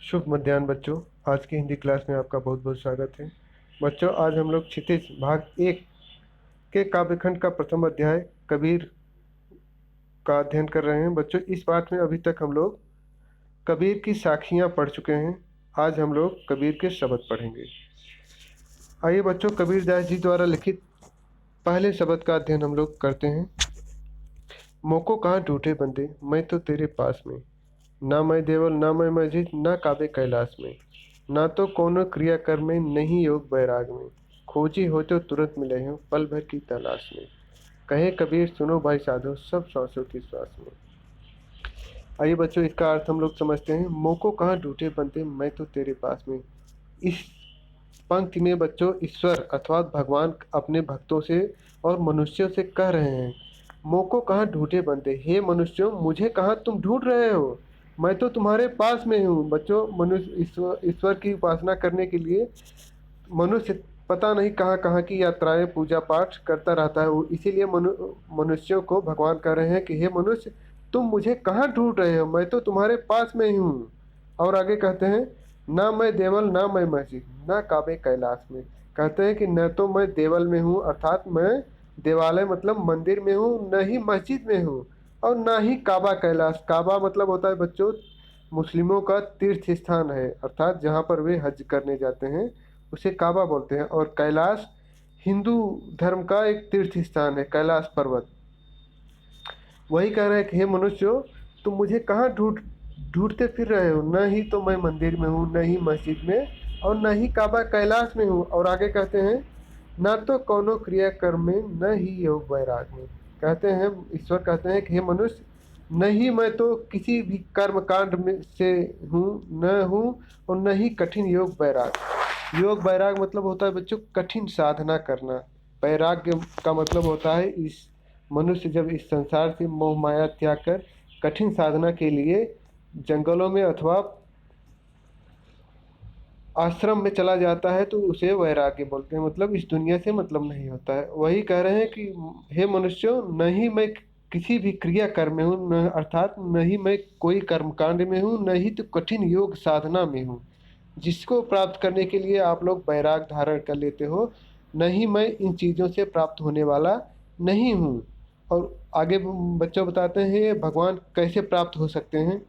शुभ मध्याह्न बच्चों। आज की हिंदी क्लास में आपका बहुत बहुत स्वागत है। बच्चों, आज हम लोग क्षितिज भाग 1 के काव्यखंड का प्रथम अध्याय कबीर का अध्ययन कर रहे हैं। बच्चों, इस पाठ में अभी तक हम लोग कबीर की साखियाँ पढ़ चुके हैं। आज हम लोग कबीर के शब्द पढ़ेंगे। आइए बच्चों, कबीर दास जी द्वारा लिखित पहले शब्द का अध्ययन हम लोग करते हैं। मोको कहाँ ढूंढे बंदे, मैं तो तेरे पास में। ना मैं देवल ना मैं मस्जिद, ना काबे कैलाश में। ना तो कोनो क्रिया कर में, नहीं योग बैराग में। खोजी हो तो तुरंत मिले हो, पल भर की तलाश में। कहे कबीर सुनो भाई साधो, सब श्वासों की श्वास में। आइए बच्चों, इसका अर्थ हम लोग समझते हैं। मोको कहाँ ढूंढे बंदे, मैं तो तेरे पास में। इस पंक्ति में बच्चों ईश्वर अथवा भगवान अपने भक्तों से और मनुष्यों से कह रहे हैं, मोको कहाँ ढूंढे बंदे, हे मनुष्यों मुझे कहाँ तुम ढूंढ रहे हो, मैं तो तुम्हारे पास में हूँ। बच्चों, मनुष्य ईश्वर की उपासना करने के लिए मनुष्य पता नहीं कहाँ कहाँ की यात्राएं पूजा पाठ करता रहता है। इसीलिए मनुष्यों को भगवान कह रहे हैं कि हे मनुष्य, तुम मुझे कहाँ ढूंढ रहे हो, मैं तो तुम्हारे पास में ही हूँ। और आगे कहते हैं, ना मैं देवल ना मैं मस्जिद, ना काबे कैलाश में। कहते हैं कि न तो मैं देवल में हूँ अर्थात मैं देवालय मतलब मंदिर में हूँ, न ही मस्जिद में हूँ, और ना ही काबा कैलाश। काबा मतलब होता है बच्चों मुस्लिमों का तीर्थ स्थान है, अर्थात जहाँ पर वे हज करने जाते हैं उसे काबा बोलते हैं। और कैलाश हिंदू धर्म का एक तीर्थ स्थान है, कैलाश पर्वत। वही कह रहे हैं कि हे मनुष्यों, तुम मुझे कहाँ ढूंढते फिर रहे हो, न ही तो मैं मंदिर में हूँ, न ही मस्जिद में, और न ही काबा कैलाश में हूँ। और आगे कहते हैं, ना तो कौनो क्रिया कर्म में, न ही योग वैराग में। कहते हैं, ईश्वर कहते हैं कि हे मनुष्य, नहीं मैं तो किसी भी कर्म कांड में से हूँ न हूँ, और न ही कठिन योग वैराग। योग वैराग मतलब होता है बच्चों कठिन साधना करना। वैराग्य का मतलब होता है इस मनुष्य जब इस संसार से मोह माया त्याग कर कठिन साधना के लिए जंगलों में अथवा आश्रम में चला जाता है तो उसे वैराग्य बोलते हैं। मतलब इस दुनिया से मतलब नहीं होता है। वही कह रहे हैं कि हे मनुष्यों, न ही मैं किसी भी क्रिया कर्म में हूँ, न अर्थात न ही मैं कोई कर्मकांड में हूँ, न ही तो कठिन योग साधना में हूँ जिसको प्राप्त करने के लिए आप लोग वैराग धारण कर लेते हो। नहीं मैं इन चीज़ों से प्राप्त होने वाला नहीं हूँ। और आगे बच्चों बताते हैं भगवान कैसे प्राप्त हो सकते हैं,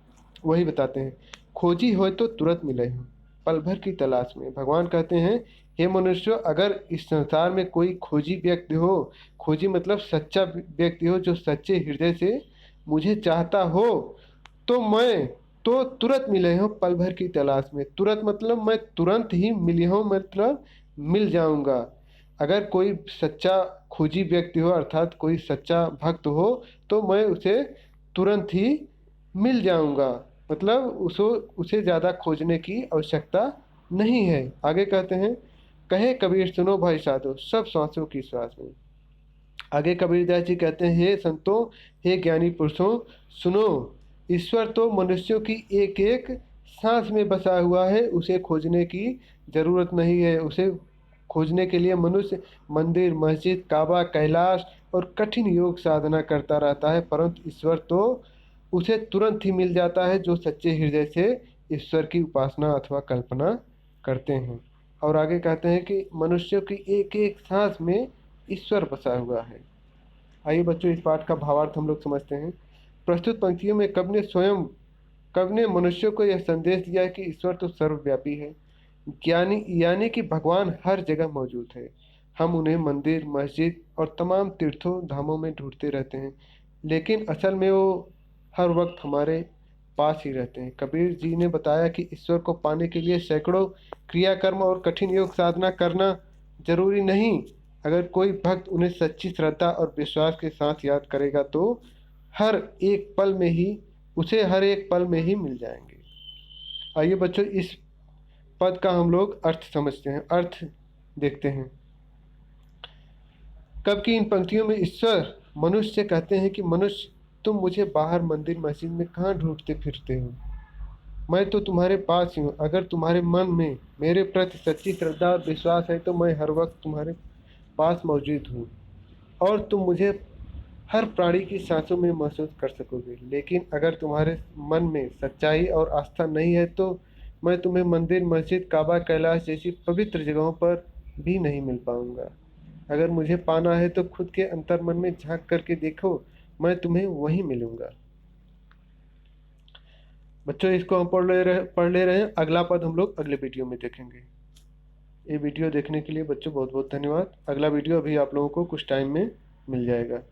वही बताते हैं। खोजी हो तो तुरंत मिले हो, पल भर की तलाश में। भगवान कहते हैं, हे मनुष्य, अगर इस संसार में कोई खोजी व्यक्ति हो, खोजी मतलब सच्चा व्यक्ति हो जो सच्चे हृदय से मुझे चाहता हो, तो मैं तो तुरंत मिले हो पल भर की तलाश में। तुरंत मतलब मैं तुरंत ही मिली हूँ, मतलब मिल जाऊंगा। अगर कोई सच्चा खोजी व्यक्ति हो अर्थात कोई सच्चा भक्त हो तो मैं उसे तुरंत ही मिल जाऊंगा। मतलब उसे ज़्यादा खोजने की आवश्यकता नहीं है। आगे कहते हैं, कहे कबीर सुनो भाई साधो, सब श्वासों की श्वास में। आगे कबीरदास जी कहते हैं, हे संतों, हे ज्ञानी पुरुषों, सुनो, ईश्वर तो मनुष्यों की एक एक सांस में बसा हुआ है। उसे खोजने की जरूरत नहीं है। उसे खोजने के लिए मनुष्य मंदिर मस्जिद काबा कैलाश और कठिन योग साधना करता रहता है, परंतु ईश्वर तो उसे तुरंत ही मिल जाता है जो सच्चे हृदय से ईश्वर की उपासना अथवा कल्पना करते हैं। और आगे कहते हैं कि मनुष्यों की एक एक सांस में ईश्वर बसा हुआ है। आइए बच्चों, इस पाठ का भावार्थ हम लोग समझते हैं। प्रस्तुत पंक्तियों में कवि ने मनुष्यों को यह संदेश दिया है कि ईश्वर तो सर्वव्यापी है, ज्ञानी यानी कि भगवान हर जगह मौजूद है। हम उन्हें मंदिर मस्जिद और तमाम तीर्थों धामों में ढूंढते रहते हैं, लेकिन असल में वो हर वक्त हमारे पास ही रहते हैं। कबीर जी ने बताया कि ईश्वर को पाने के लिए सैकड़ों क्रियाकर्म और कठिन योग साधना करना जरूरी नहीं। अगर कोई भक्त उन्हें सच्ची श्रद्धा और विश्वास के साथ याद करेगा तो हर एक पल में ही उसे हर एक पल में ही मिल जाएंगे। आइए बच्चों, इस पद का हम लोग अर्थ समझते हैं, अर्थ देखते हैं। कब की इन पंक्तियों में ईश्वर मनुष्य से कहते हैं कि मनुष्य, तुम मुझे बाहर मंदिर मस्जिद में कहाँ ढूंढते फिरते हो, मैं तो तुम्हारे पास ही हूँ। अगर तुम्हारे मन में मेरे प्रति सच्ची श्रद्धा और विश्वास है तो मैं हर वक्त तुम्हारे पास मौजूद हूँ और तुम मुझे हर प्राणी की सांसों में महसूस कर सकोगे। लेकिन अगर तुम्हारे मन में सच्चाई और आस्था नहीं है तो मैं तुम्हें मंदिर, मस्जिद, काबा, कैलाश जैसी पवित्र जगहों पर भी नहीं मिल पाऊंगा। अगर मुझे पाना है तो खुद के अंतर्मन में झांक करके देखो, मैं तुम्हें वहीं मिलूंगा। बच्चों, इसको हम पढ़ ले रहे हैं। अगला पद हम लोग अगले वीडियो में देखेंगे। ये वीडियो देखने के लिए बच्चों बहुत बहुत धन्यवाद। अगला वीडियो अभी आप लोगों को कुछ टाइम में मिल जाएगा।